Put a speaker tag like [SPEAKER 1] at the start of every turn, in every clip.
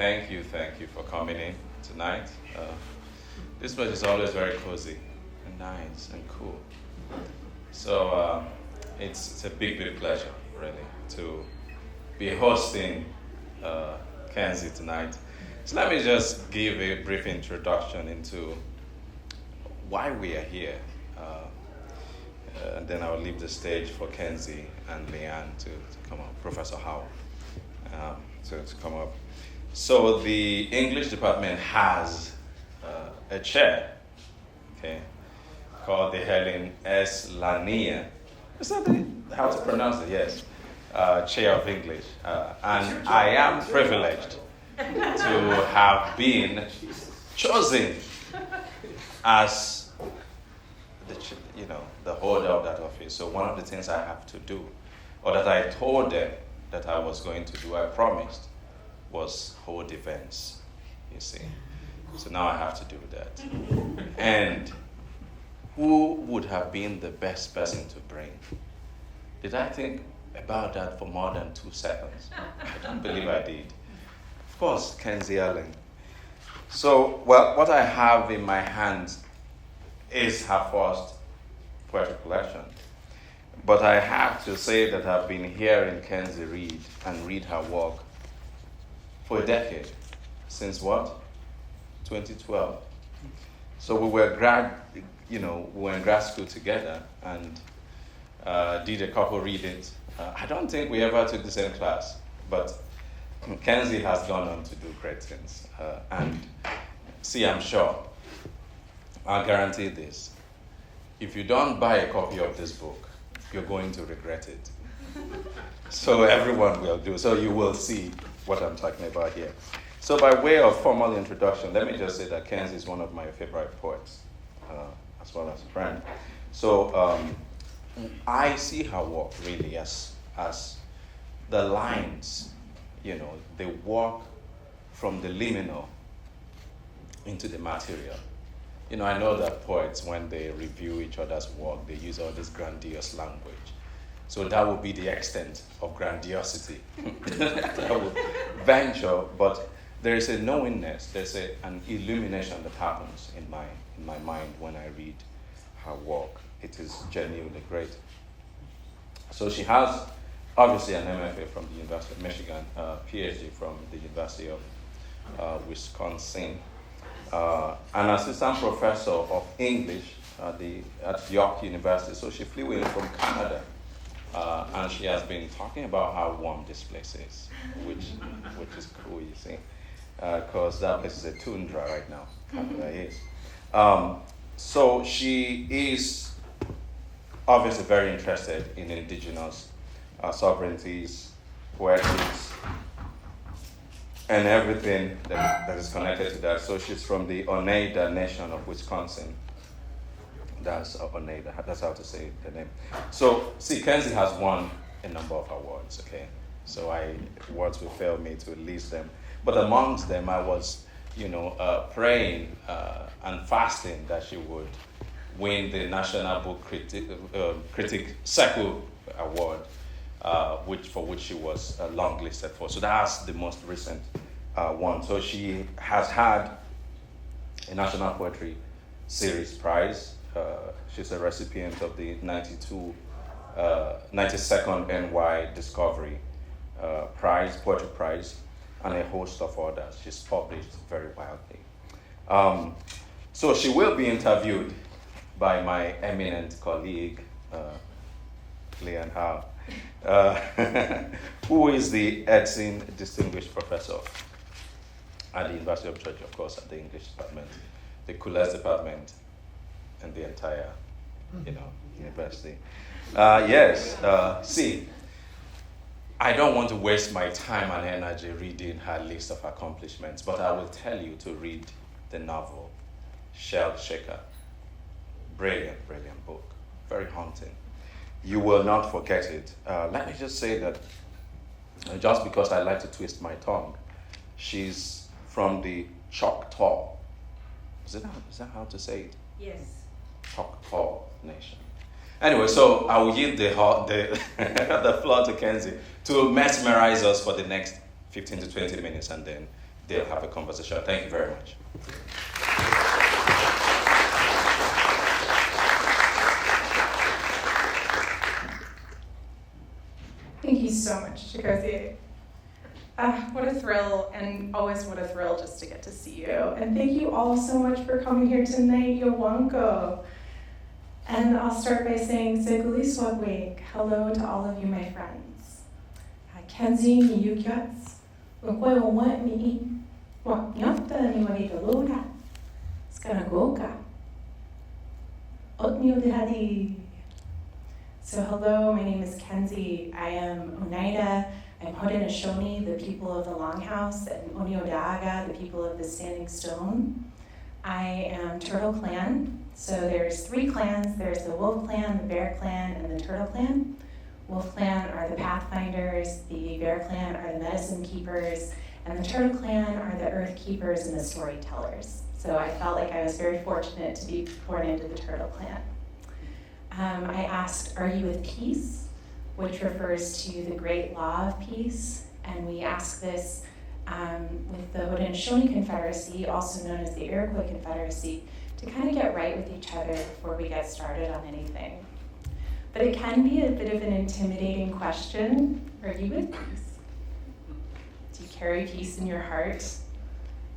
[SPEAKER 1] thank you for coming in tonight. This place is always very cozy and nice and cool. So it's a big pleasure, really, to be hosting Kenzie tonight. So let me just give a brief introduction into why we are here. And then I'll leave the stage for Kenzie and Leanne to come up, Professor Howell, to come up. So the English department has a chair, okay, called the Helen S. Lanier. Is that how to pronounce it? Yes. Chair of English. And I am privileged to have been chosen as the holder of that office. So one of the things I have to do, or that I told them that I was going to do, I promised, was hold events, you see. So now I have to do that. And who would have been the best person to bring? Did I think about that for more than 2 seconds? I don't believe I did. Of course, Kenzie Allen. So, well, what I have in my hands is her first poetry collection. But I have to say that I've been hearing Kenzie read her work for a decade. Since what? 2012. So we were in grad school together and did a couple readings. I don't think we ever took the same class, but Kenzie has gone on to do great things. And see, I'm sure, I'll guarantee this. If you don't buy a copy of this book, you're going to regret it. So everyone will do. So you will see what I'm talking about here. So by way of formal introduction, let me just say that Kenzie is one of my favorite poets, as well as a friend. So I see her work really as the lines, they walk from the liminal into the material. I know that poets, when they review each other's work, they use all this grandiose language. So that would be the extent of grandiosity. I would venture, but there is a knowingness, there's an illumination that happens in my mind when I read her work. It is genuinely great. So she has obviously an MFA from the University of Michigan, PhD from the University of Wisconsin, an assistant professor of English at York University. So she flew in from Canada, and she has been talking about how warm this place is, which is cool, you see, because that place is a tundra right now. Canada is. So she is obviously very interested in indigenous sovereignties, poetics, and everything that is connected to that. So she's from the Oneida Nation of Wisconsin. That's Oneida, that's how to say the name. So, see, Kenzie has won a number of awards, okay? So words will fail me to list them. But amongst them, I was, praying and fasting that she would win the National Book Critic Circle Award, for which she was longlisted for. So that's the most recent one. So she has had a National Poetry Series Prize. She's a recipient of the 92nd NY Discovery Prize, Poetry Prize, and a host of others. She's published very widely. So she will be interviewed by my eminent colleague, Leanne Howe, who is the Edson Distinguished Professor at the University of Georgia, of course, at the English department, the coolest department in the entire, university. See, I don't want to waste my time and energy reading her list of accomplishments, but I will tell you to read the novel, Shell Shaker. Brilliant book. Very haunting. You will not forget it. Let me just say that just because I like to twist my tongue, she's from the Choctaw. Is that how to say it?
[SPEAKER 2] Yes.
[SPEAKER 1] Choctaw Nation. Anyway, so I will yield the floor to Kenzie to mesmerize us for the next 15 to 20 minutes, and then they'll have a conversation. Thank you very much.
[SPEAKER 2] Thank you so much, Chigozie. What a thrill, and always what a thrill just to get to see you. And thank you all so much for coming here tonight, Yowanko. And I'll start by saying, Seguliswagwig, hello to all of you, my friends. Kenzie Miyukyats, Wakwewa Mi, Waknyota Niwagigaloda, Skanagoka, Otnio Dihadi. So hello, my name is Kenzie. I am Oneida. I'm Haudenosaunee, the people of the Longhouse, and Oniodaga, the people of the Standing Stone. I am Turtle Clan. So there's 3 clans. There's the Wolf Clan, the Bear Clan, and the Turtle Clan. Wolf Clan are the Pathfinders, the Bear Clan are the Medicine Keepers, and the Turtle Clan are the Earth Keepers and the Storytellers. So I felt like I was very fortunate to be born into the Turtle Clan. I asked, are you with peace? Which refers to the great law of peace. And we ask this with the Haudenosaunee Confederacy, also known as the Iroquois Confederacy, to kind of get right with each other before we get started on anything. But it can be a bit of an intimidating question. Are you with peace? Do you carry peace in your heart? It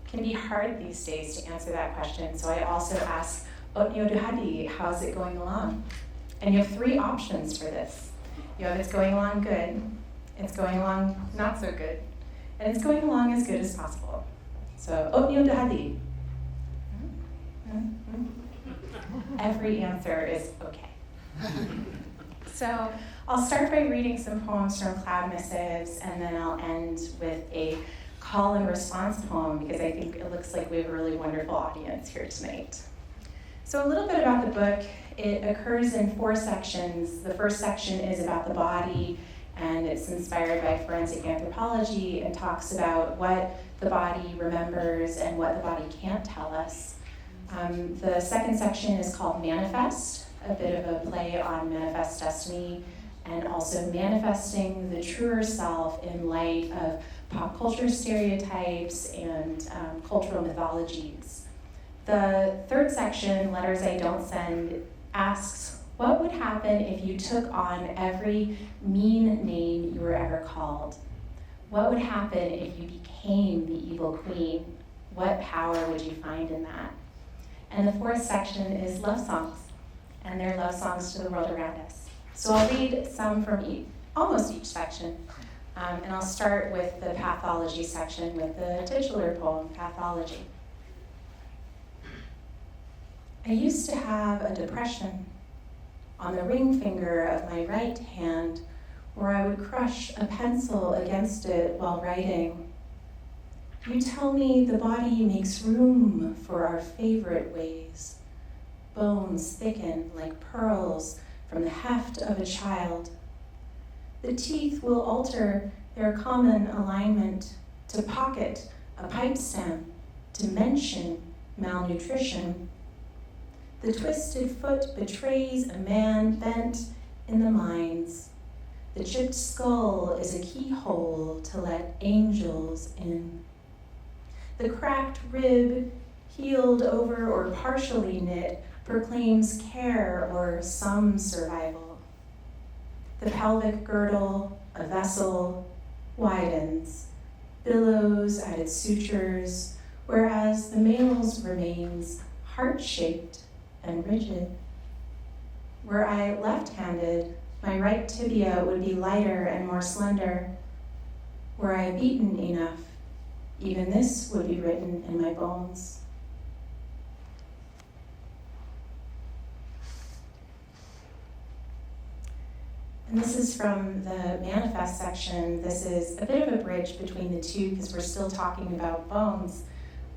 [SPEAKER 2] can be hard these days to answer that question. So I also ask, Otnio Duhadi, how's it going along? And you have 3 options for this. You have it's going along good, it's going along not so good, and it's going along as good as possible. So, Otnio Duhadi. Every answer is okay. So, I'll start by reading some poems from CLOUD Missives, and then I'll end with a call and response poem, because I think it looks like we have a really wonderful audience here tonight. So a little bit about the book. It occurs in 4 sections. The first section is about the body, and it's inspired by forensic anthropology and talks about what the body remembers and what the body can't tell us. The second section is called Manifest, a bit of a play on manifest destiny, and also manifesting the truer self in light of pop culture stereotypes and cultural mythologies. The third section, Letters I Don't Send, asks, what would happen if you took on every mean name you were ever called? What would happen if you became the evil queen? What power would you find in that? And the fourth section is love songs, and they're love songs to the world around us. So I'll read some from almost each section, and I'll start with the pathology section with the titular poem, Pathology. I used to have a depression on the ring finger of my right hand where I would crush a pencil against it while writing. You tell me the body makes room for our favorite ways. Bones thicken like pearls from the heft of a child. The teeth will alter their common alignment to pocket a pipe stem, to mention malnutrition. The twisted foot betrays a man bent in the mines. The chipped skull is a keyhole to let angels in. The cracked rib, healed over or partially knit, proclaims care or some survival. The pelvic girdle, a vessel, widens, billows at its sutures, whereas the male's remains heart-shaped and rigid. Were I left-handed, my right tibia would be lighter and more slender. Were I beaten enough, even this would be written in my bones. And this is from the manifest section. This is a bit of a bridge between the two because we're still talking about bones,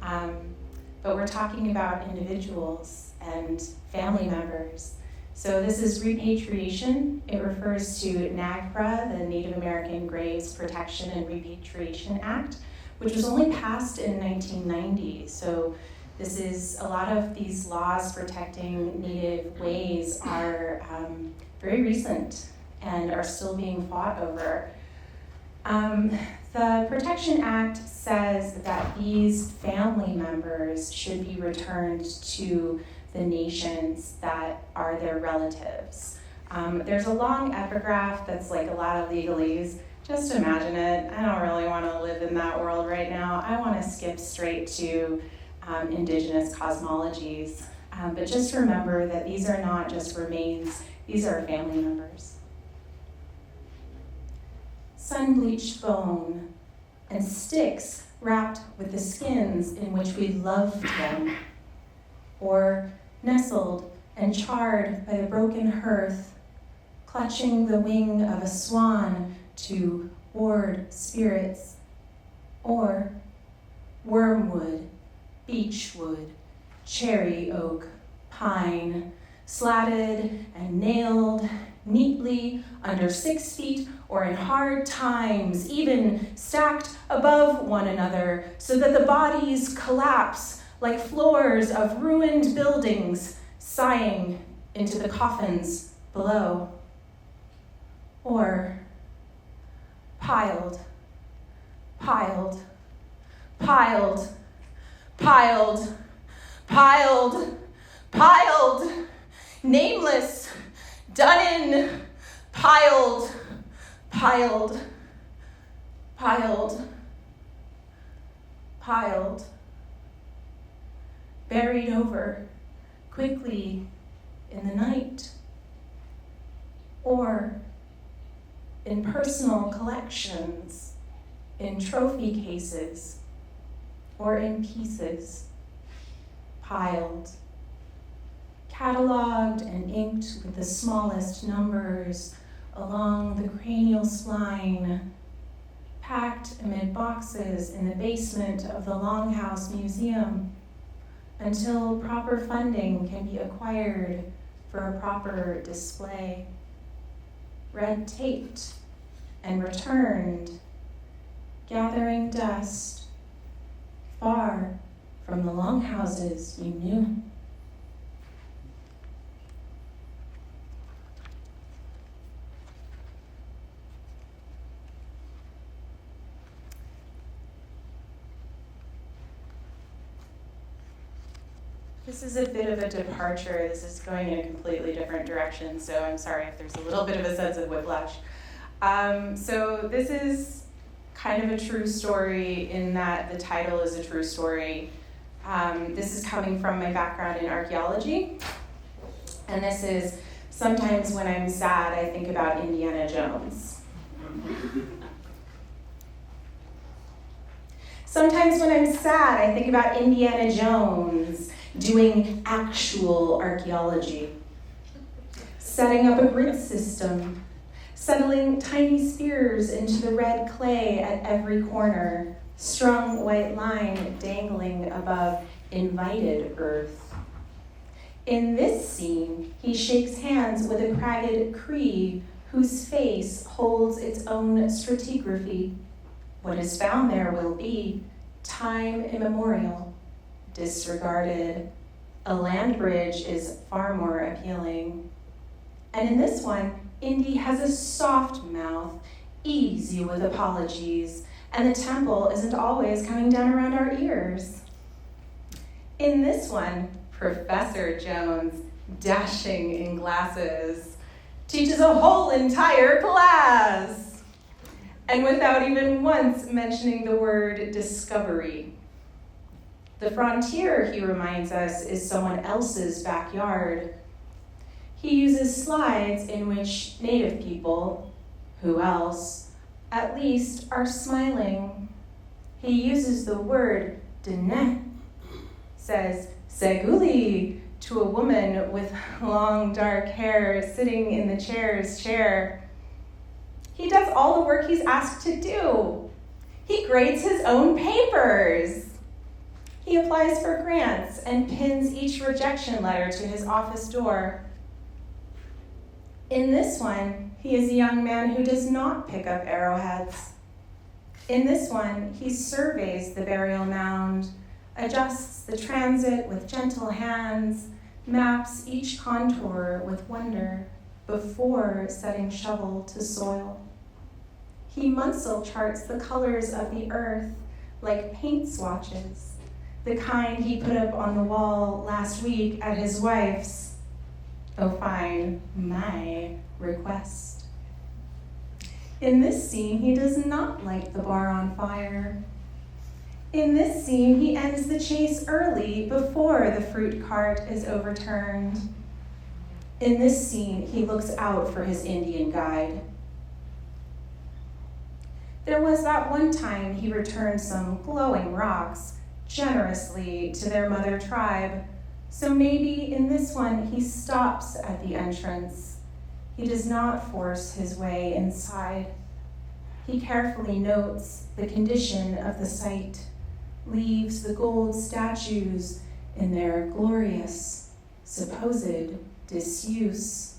[SPEAKER 2] but we're talking about individuals and family members. So this is repatriation. It refers to NAGPRA, the Native American Graves Protection and Repatriation Act, which was only passed in 1990. So this is, a lot of these laws protecting Native ways are very recent and are still being fought over. The Protection Act says that these family members should be returned to the nations that are their relatives. There's a long epigraph that's like a lot of legalese. Just imagine it. I don't really want to live in that world right now. I want to skip straight to indigenous cosmologies. But just remember that these are not just remains, these are family members. Sun-bleached bone and sticks wrapped with the skins in which we loved them, or nestled and charred by the broken hearth, clutching the wing of a swan to ward spirits, or wormwood, beechwood, cherry oak, pine, slatted and nailed neatly under 6 feet or in hard times, even stacked above one another so that the bodies collapse like floors of ruined buildings, sighing into the coffins below. Or piled, piled, piled, piled, piled, piled, nameless, done in, piled, piled, piled, piled, buried over quickly in the night, or in personal collections, in trophy cases, or in pieces, piled, cataloged and inked with the smallest numbers along the cranial spine, packed amid boxes in the basement of the Longhouse Museum until proper funding can be acquired for a proper display. Red taped and returned, gathering dust far from the longhouses you knew. This is a bit of a departure. This is going in a completely different direction, so I'm sorry if there's a little bit of a sense of whiplash. So this is kind of a true story in that the title is a true story. This is coming from my background in archaeology, and this is sometimes when I'm sad, I think about Indiana Jones. Sometimes when I'm sad, I think about Indiana Jones doing actual archaeology, setting up a grid system, settling tiny spears into the red clay at every corner, strung white line dangling above invited earth. In this scene, he shakes hands with a cragged Cree whose face holds its own stratigraphy. What is found there will be, time immemorial, disregarded. A land bridge is far more appealing. And in this one, Indy has a soft mouth, easy with apologies, and the temple isn't always coming down around our ears. In this one, Professor Jones, dashing in glasses, teaches a whole entire class, and without even once mentioning the word discovery. The frontier, he reminds us, is someone else's backyard. He uses slides in which Native people, who else, at least are smiling. He uses the word dene, says seguli to a woman with long dark hair sitting in the chair's chair. He does all the work he's asked to do. He grades his own papers. He applies for grants and pins each rejection letter to his office door. In this one, he is a young man who does not pick up arrowheads. In this one, he surveys the burial mound, adjusts the transit with gentle hands, maps each contour with wonder before setting shovel to soil. He Munsell charts the colors of the earth like paint swatches, the kind he put up on the wall last week at his wife's, oh fine, my request. In this scene, he does not light the bar on fire. In this scene, he ends the chase early before the fruit cart is overturned. In this scene, he looks out for his Indian guide. There was that one time he returned some glowing rocks generously to their mother tribe, so maybe in this one he stops at the entrance. He does not force his way inside. He carefully notes the condition of the site, leaves the gold statues in their glorious, supposed disuse.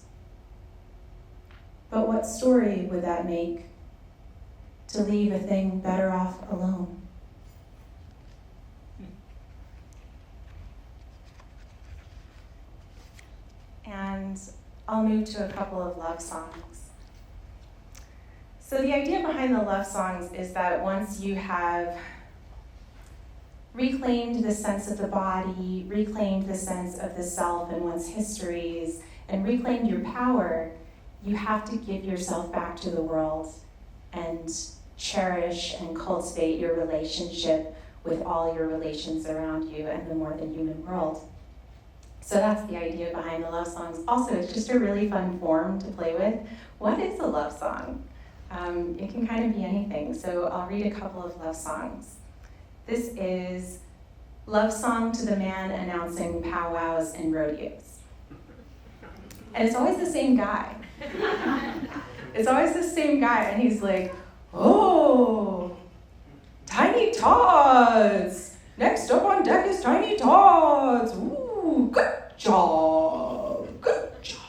[SPEAKER 2] But what story would that make? To leave a thing better off alone. And I'll move to a couple of love songs. So the idea behind the love songs is that once you have reclaimed the sense of the body, reclaimed the sense of the self and one's histories, and reclaimed your power, you have to give yourself back to the world and cherish and cultivate your relationship with all your relations around you and the more than human world. So that's the idea behind the love songs. Also, it's just a really fun form to play with. What is a love song? It can kind of be anything. So I'll read a couple of love songs. This is Love Song to the Man Announcing Powwows and Rodeos. And it's always the same guy. It's always the same guy, and he's like, oh, Tiny Tots. Next up on deck is Tiny Tots. Ooh, good job, good job.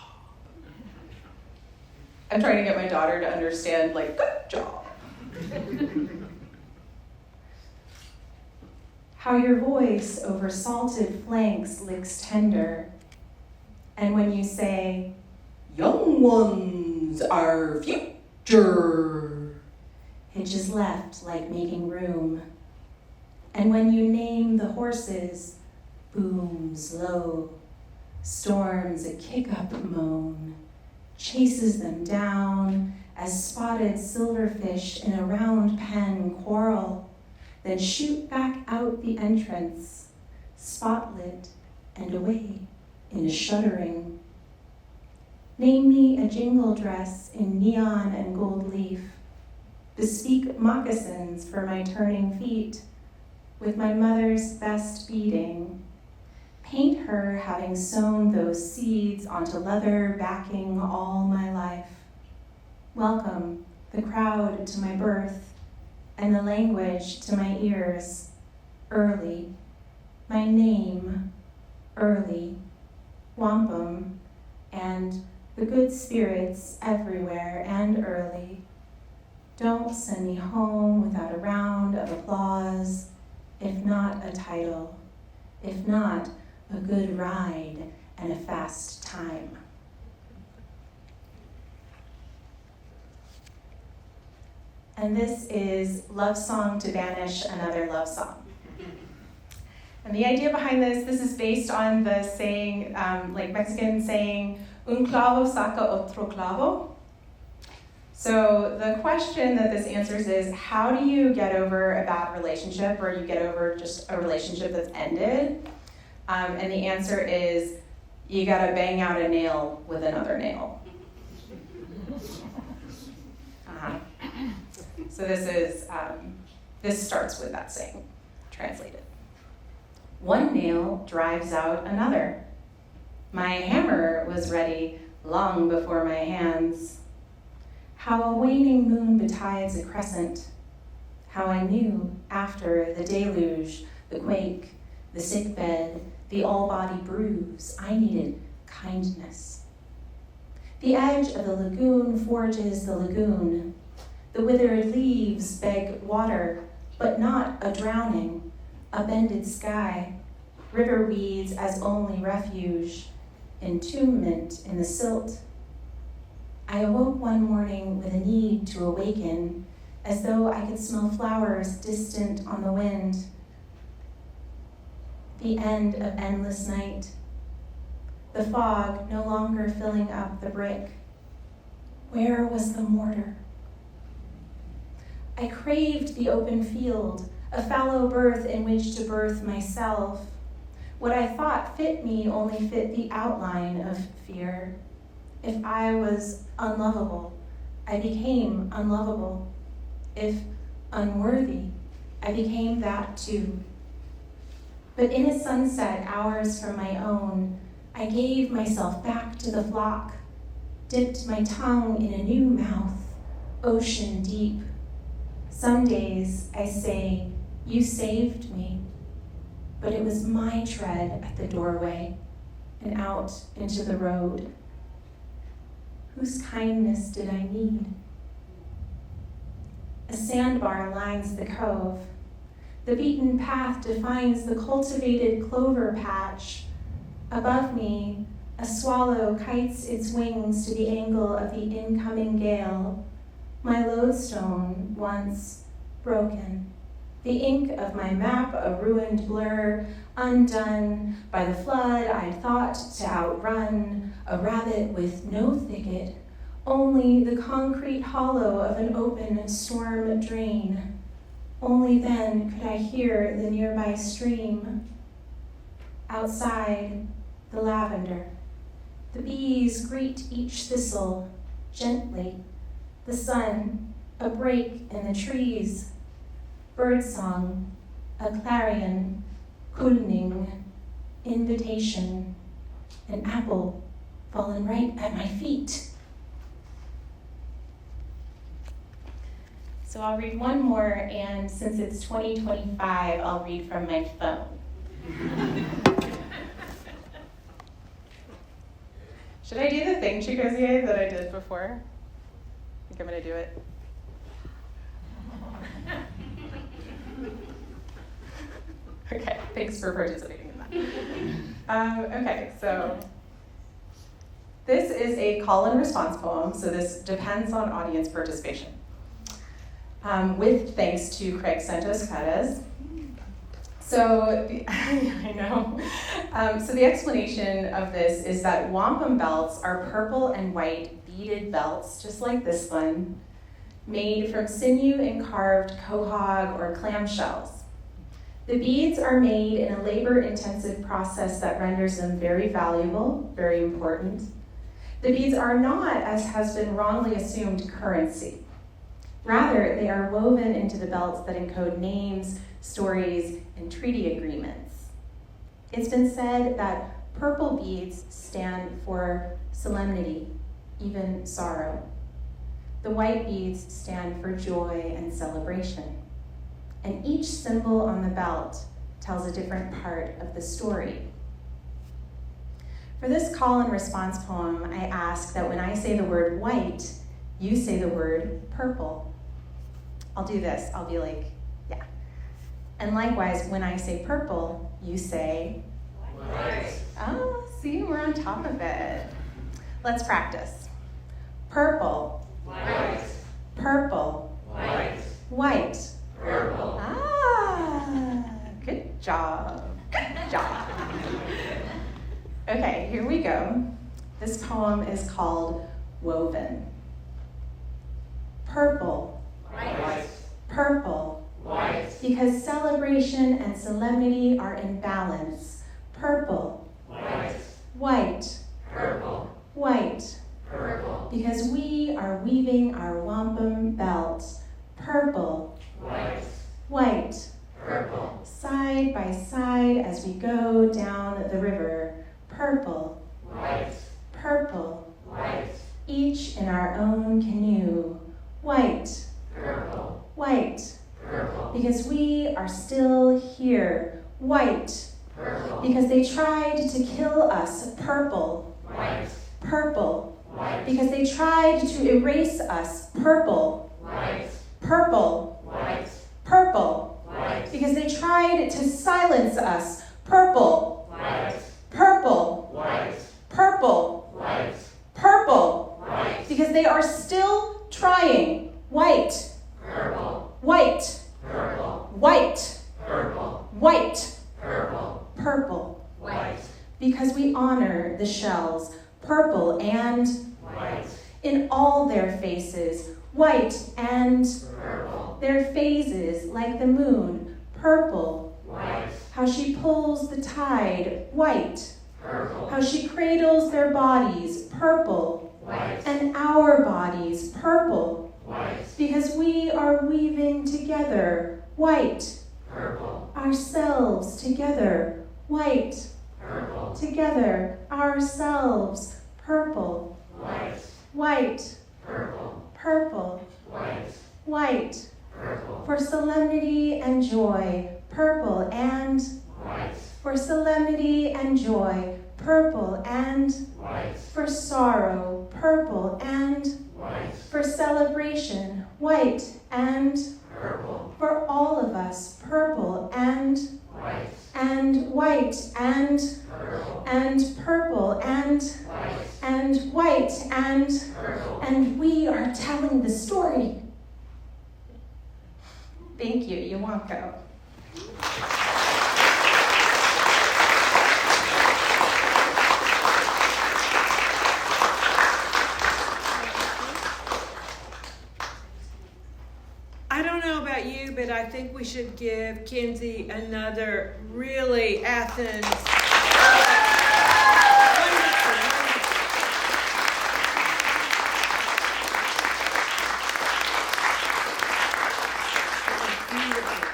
[SPEAKER 2] I'm trying to get my daughter to understand, like, good job. How your voice over salted flanks licks tender. And when you say, young ones are future, hitches left like making room. And when you name the horses, booms low, storms a kick-up moan, chases them down as spotted silverfish in a round pen quarrel, then shoot back out the entrance, spotlit and away in a shuddering. Name me a jingle dress in neon and gold leaf, bespeak moccasins for my turning feet, with my mother's best beading. Paint her having sown those seeds onto leather backing all my life. Welcome the crowd to my birth, and the language to my ears, early. My name, early. Wampum, and the good spirits everywhere and early. Don't send me home without a round of applause, if not a title, if not a good ride and a fast time. And this is Love Song to Banish Another Love Song. And the idea behind this is based on the saying, like Mexican saying, un clavo saca otro clavo. So the question that this answers is, how do you get over a bad relationship, or you get over just a relationship that's ended? And the answer is, you gotta bang out a nail with another nail. So this starts with that saying, translated. One nail drives out another. My hammer was ready long before my hands. How a waning moon betides a crescent. How I knew after the deluge, the quake, the sickbed, the all-body bruise, I needed kindness. The edge of the lagoon forges the lagoon. The withered leaves beg water, but not a drowning, a bended sky, river weeds as only refuge, entombment in the silt. I awoke one morning with a need to awaken, as though I could smell flowers distant on the wind. The end of endless night. The fog no longer filling up the brick. Where was the mortar? I craved the open field, a fallow birth in which to birth myself. What I thought fit me only fit the outline of fear. If I was unlovable, I became unlovable. If unworthy, I became that too. But in a sunset, hours from my own, I gave myself back to the flock, dipped my tongue in a new mouth, ocean deep. Some days I say, you saved me, but it was my tread at the doorway and out into the road. Whose kindness did I need? A sandbar lines the cove. The beaten path defines the cultivated clover patch. Above me, a swallow kites its wings to the angle of the incoming gale. My lodestone, once broken. The ink of my map, a ruined blur, undone by the flood I'd thought to outrun, a rabbit with no thicket, only the concrete hollow of an open storm drain. Only then could I hear the nearby stream. Outside, the lavender. The bees greet each thistle gently. The sun, a break in the trees. Birdsong, a clarion, kulning, invitation, an apple fallen right at my feet. So I'll read one more, and since it's 2025, I'll read from my phone. Should I do the thing, Chigozie, that I did before? I think I'm gonna do it. Okay, thanks for participating in that. Okay, so this is a call and response poem, so this depends on audience participation. With thanks to Craig Santos Perez. So, I know. So the explanation of this is that wampum belts are purple and white beaded belts, just like this one, made from sinew and carved quahog or clamshells. The beads are made in a labor-intensive process that renders them very valuable, very important. The beads are not, as has been wrongly assumed, currency. Rather, they are woven into the belts that encode names, stories, and treaty agreements. It's been said that purple beads stand for solemnity, even sorrow. The white beads stand for joy and celebration. And each symbol on the belt tells a different part of the story. For this call and response poem, I ask that when I say the word white, you say the word purple. I'll do this, I'll be like, yeah. And likewise, when I say purple, you say white. Oh, see, we're on top of it. Let's practice. Purple.
[SPEAKER 3] White.
[SPEAKER 2] Purple.
[SPEAKER 3] White.
[SPEAKER 2] White.
[SPEAKER 3] Purple.
[SPEAKER 2] Ah, good job. Good job. Okay, here we go. This poem is called Woven. Purple.
[SPEAKER 3] White.
[SPEAKER 2] Purple.
[SPEAKER 3] White.
[SPEAKER 2] Because celebration and solemnity are in balance. Purple.
[SPEAKER 3] White.
[SPEAKER 2] White.
[SPEAKER 3] Purple.
[SPEAKER 2] White.
[SPEAKER 3] Purple.
[SPEAKER 2] Because we are weaving our wampum belts. Purple.
[SPEAKER 3] White.
[SPEAKER 2] White.
[SPEAKER 3] Purple.
[SPEAKER 2] Side by side as we go down the river. Purple.
[SPEAKER 3] White.
[SPEAKER 2] Purple.
[SPEAKER 3] White.
[SPEAKER 2] Each in our own canoe. White.
[SPEAKER 3] Purple.
[SPEAKER 2] White.
[SPEAKER 3] Purple.
[SPEAKER 2] Because we are still here. White.
[SPEAKER 3] Purple.
[SPEAKER 2] Because they tried to kill us. Purple.
[SPEAKER 3] White.
[SPEAKER 2] Purple.
[SPEAKER 3] White.
[SPEAKER 2] Because they tried to erase us. Purple.
[SPEAKER 3] White.
[SPEAKER 2] Purple.
[SPEAKER 3] White.
[SPEAKER 2] Purple.
[SPEAKER 3] White.
[SPEAKER 2] Because they tried to silence us. Purple.
[SPEAKER 3] White.
[SPEAKER 2] Purple.
[SPEAKER 3] White.
[SPEAKER 2] Purple.
[SPEAKER 3] White.
[SPEAKER 2] Purple.
[SPEAKER 3] White.
[SPEAKER 2] Because they are still trying. White.
[SPEAKER 3] Purple.
[SPEAKER 2] white,
[SPEAKER 3] purple,
[SPEAKER 2] white,
[SPEAKER 3] purple,
[SPEAKER 2] white,
[SPEAKER 3] purple,
[SPEAKER 2] purple.
[SPEAKER 3] white,
[SPEAKER 2] Because we honor the shells, purple and
[SPEAKER 3] white,
[SPEAKER 2] in all their faces, white and
[SPEAKER 3] purple,
[SPEAKER 2] their phases like the moon, purple.
[SPEAKER 3] white,
[SPEAKER 2] How she pulls the tide, white.
[SPEAKER 3] purple,
[SPEAKER 2] How she cradles their bodies, purple.
[SPEAKER 3] white,
[SPEAKER 2] And our bodies, purple.
[SPEAKER 3] white,
[SPEAKER 2] Because we are weaving together, white.
[SPEAKER 3] purple,
[SPEAKER 2] Ourselves together, white.
[SPEAKER 3] purple,
[SPEAKER 2] Together, ourselves, purple.
[SPEAKER 3] white,
[SPEAKER 2] White,
[SPEAKER 3] purple,
[SPEAKER 2] purple,
[SPEAKER 3] white,
[SPEAKER 2] white.
[SPEAKER 3] purple,
[SPEAKER 2] For solemnity and joy, purple and
[SPEAKER 3] white,
[SPEAKER 2] for solemnity and joy, purple and
[SPEAKER 3] white,
[SPEAKER 2] for sorrow, purple and
[SPEAKER 3] white,
[SPEAKER 2] for celebration, white and
[SPEAKER 3] purple,
[SPEAKER 2] for all of us, purple and
[SPEAKER 3] white,
[SPEAKER 2] white and
[SPEAKER 3] purple,
[SPEAKER 2] purple and
[SPEAKER 3] white,
[SPEAKER 2] white
[SPEAKER 3] purple.
[SPEAKER 2] and we are telling the story. Thank you, you're welcome.
[SPEAKER 4] I don't know about you, but I think we should give Kenzie another really Athens. Beautiful.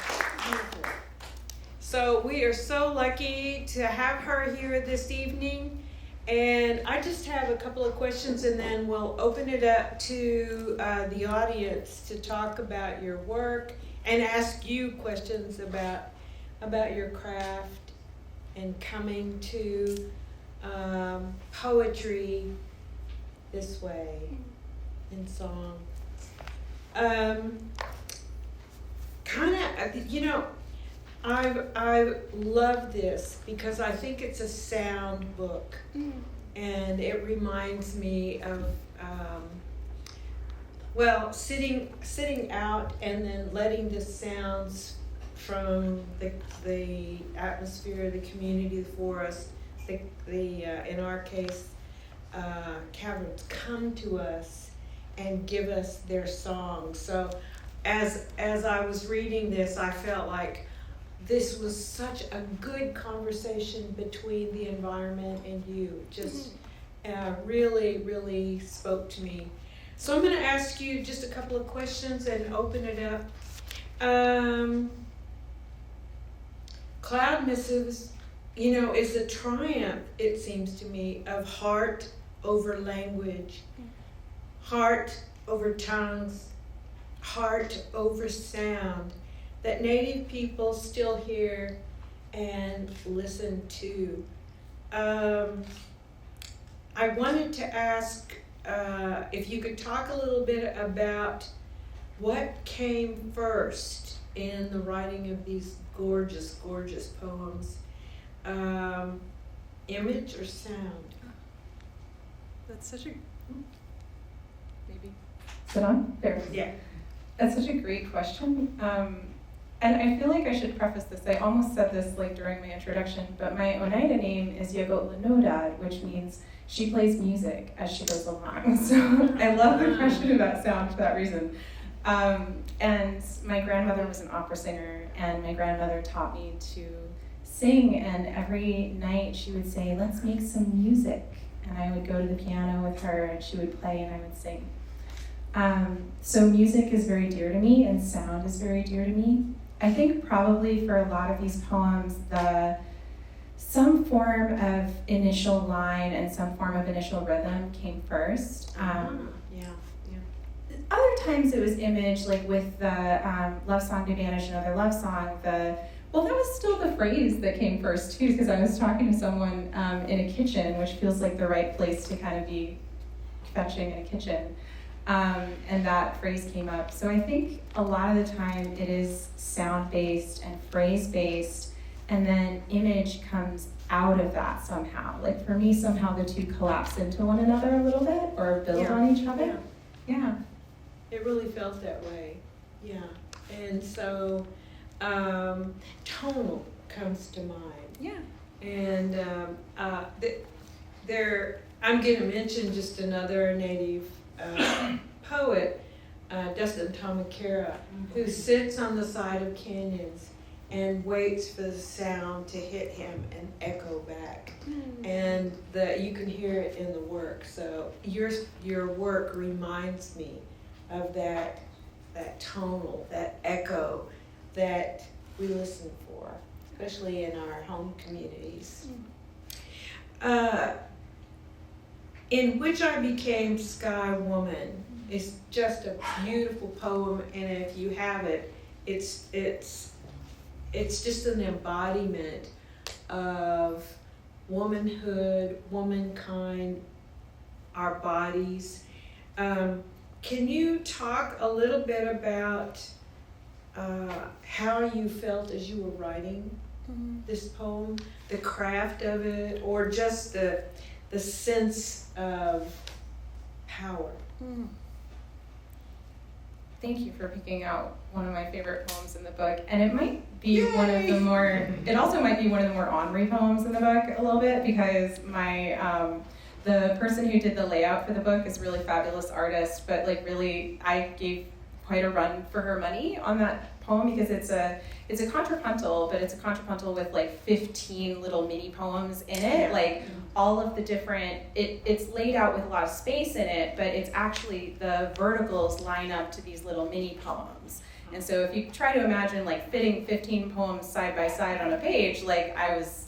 [SPEAKER 4] So we are so lucky to have her here this evening. And I just have a couple of questions and then we'll open it up to the audience to talk about your work and ask you questions about your craft and coming to poetry this way in song. I love this because I think it's a sound book, and it reminds me of sitting out and then letting the sounds from the atmosphere of the community, the forest, in our case caverns, come to us and give us their songs. So as I was reading this, I felt like this was such a good conversation between the environment and you. Just really, really spoke to me. So I'm going to ask you just a couple of questions and open it up. CLOUD Missives, is a triumph, it seems to me, of heart over language, heart over tongues, heart over sound, that Native people still hear and listen to. I wanted to ask if you could talk a little bit about what came first in the writing of these gorgeous, gorgeous poems. Image or sound?
[SPEAKER 5] That's such a maybe.
[SPEAKER 6] Sit on? There.
[SPEAKER 4] Yeah.
[SPEAKER 6] That's such a great question. And I feel like I should preface this. I almost said this during my introduction, but my Oneida name is Yago'Lanodad, which means she plays music as she goes along. So I love the question about sound for that reason. And my grandmother was an opera singer, and my grandmother taught me to sing, and every night she would say, "Let's make some music." And I would go to the piano with her, and she would play, and I would sing. So music is very dear to me, and sound is very dear to me. I think probably for a lot of these poems, some form of initial line and some form of initial rhythm came first. Other times it was image, like with the love song to banish another love song. That was still the phrase that came first too, because I was talking to someone in a kitchen, which feels like the right place to kind of be fetching in a kitchen. And that phrase came up. So I think a lot of the time it is sound-based and phrase-based, and then image comes out of that somehow. Like for me, somehow the two collapse into one another a little bit or build on each other. Yeah.
[SPEAKER 4] It really felt that way. Yeah. And so tonal comes to mind.
[SPEAKER 5] Yeah.
[SPEAKER 4] And I'm going to mention just another Native poet, Dustin Tomakera, who sits on the side of canyons and waits for the sound to hit him and echo back. And you can hear it in the work. So your work reminds me of that tonal, that echo that we listen for, especially in our home communities. In Which I Became Sky Woman is just a beautiful poem, and if you have it, it's just an embodiment of womanhood, womankind, our bodies. Can you talk a little bit about how you felt as you were writing this poem, the craft of it, or just the sense of power?
[SPEAKER 6] Thank you for picking out one of my favorite poems in the book, and it might be one of the more. It also might be one of the more ornery poems in the book a little bit, because my the person who did the layout for the book is a really fabulous artist, but like really I gave quite a run for her money on that poem, because it's a contrapuntal, but it's a contrapuntal with like 15 little mini poems in it, like all of the different, it's laid out with a lot of space in it, but it's actually, the verticals line up to these little mini poems. And so if you try to imagine like fitting 15 poems side by side on a page, like I was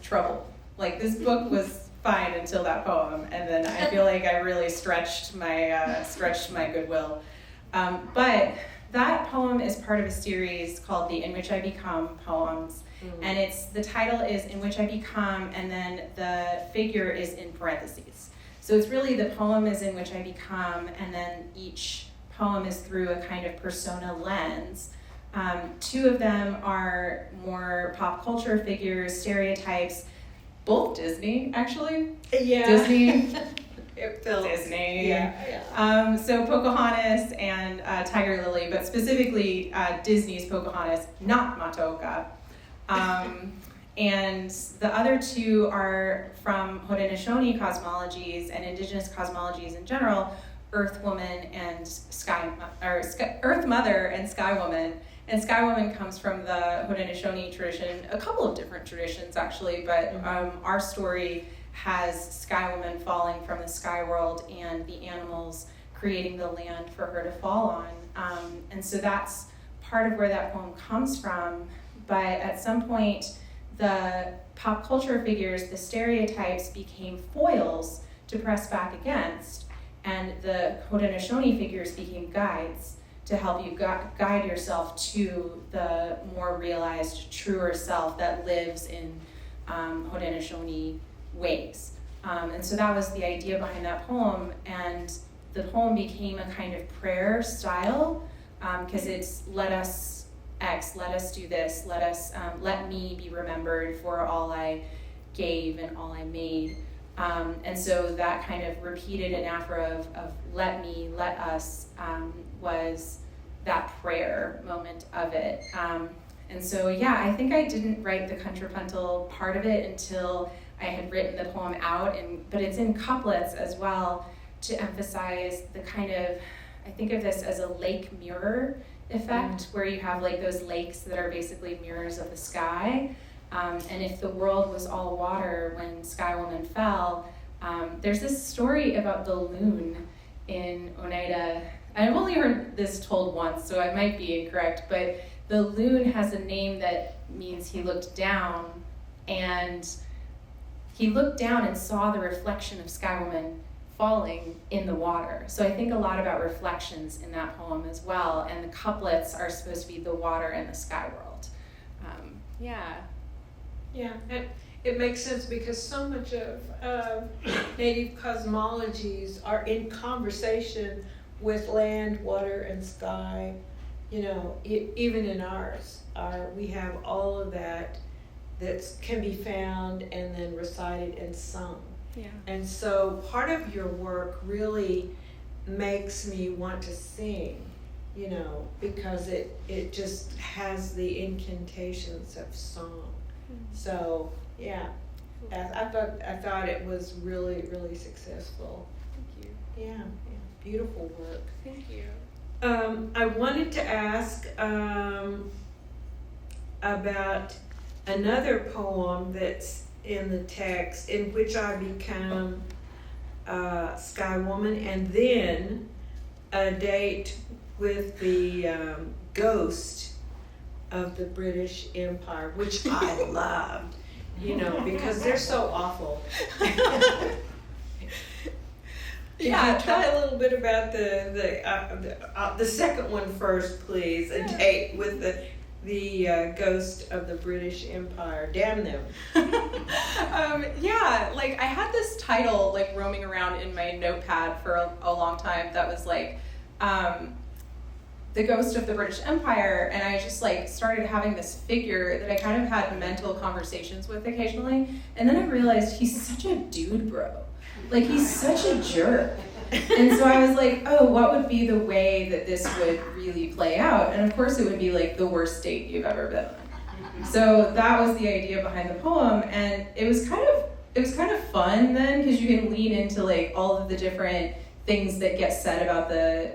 [SPEAKER 6] troubled. Like this book was fine until that poem, and then I feel like I really stretched my goodwill. But that poem is part of a series called the In Which I Become poems, and the title is In Which I Become, and then the figure is in parentheses. So it's really, the poem is In Which I Become, and then each poem is through a kind of persona lens. Two of them are more pop culture figures, stereotypes, both Disney, actually.
[SPEAKER 4] Yeah.
[SPEAKER 6] Disney.
[SPEAKER 4] It feels
[SPEAKER 6] Disney.
[SPEAKER 4] Yeah.
[SPEAKER 6] So Pocahontas and Tiger Lily, but specifically Disney's Pocahontas, not Matoaka. And the other two are from Haudenosaunee cosmologies and Indigenous cosmologies in general, Earth Woman and Earth Mother and Sky Woman. And Sky Woman comes from the Haudenosaunee tradition, a couple of different traditions actually, but our story has Sky Woman falling from the sky world and the animals creating the land for her to fall on. And so that's part of where that poem comes from. But at some point, the pop culture figures, the stereotypes, became foils to press back against, and the Haudenosaunee figures became guides to help you guide yourself to the more realized, truer self that lives in Haudenosaunee ways. And so that was the idea behind that poem, and the poem became a kind of prayer style, because it's let us do this, let me be remembered for all I gave and all I made. And so that kind of repeated anaphora of let me, let us, was that prayer moment of it. And so, yeah, I think I didn't write the contrapuntal part of it until I had written the poem out, but it's in couplets as well to emphasize the kind of, I think of this as a lake mirror effect, where you have like those lakes that are basically mirrors of the sky. And if the world was all water when Sky Woman fell, there's this story about the loon in Oneida. I've only heard this told once, so I might be incorrect, but the loon has a name that means he looked down, and he looked down and saw the reflection of Sky Woman falling in the water. So I think a lot about reflections in that poem as well, and the couplets are supposed to be the water and the sky world.
[SPEAKER 4] Yeah, and it makes sense because so much of Native cosmologies are in conversation with land, water, and sky. You know, even in ours, we have all of that can be found and then recited and sung.
[SPEAKER 5] Yeah.
[SPEAKER 4] And so part of your work really makes me want to sing you know, because it just has the incantations of song. So yeah, I thought it was really, really successful.
[SPEAKER 5] Thank you.
[SPEAKER 4] Yeah, beautiful work.
[SPEAKER 5] Thank you.
[SPEAKER 4] I wanted to ask about another poem that's in the text, in which I become Sky Woman, and then a date with the ghost of the British Empire, which I loved, you know, because they're so awful.
[SPEAKER 5] Yeah,
[SPEAKER 4] Can you tell a little bit about the second one first, please? A date with the ghost of the British Empire. Damn them.
[SPEAKER 6] Yeah, like I had this title like roaming around in my notepad for a long time that was like the ghost of the British Empire, and I just like started having this figure that I kind of had mental conversations with occasionally, and then I realized he's such a dude bro. Like he's such a jerk. And so I was like, oh, what would be the way that this would really play out? And of course it would be like the worst date you've ever been on. So that was the idea behind the poem, and it was kind of fun then, because you can lean into like all of the different things that get said about the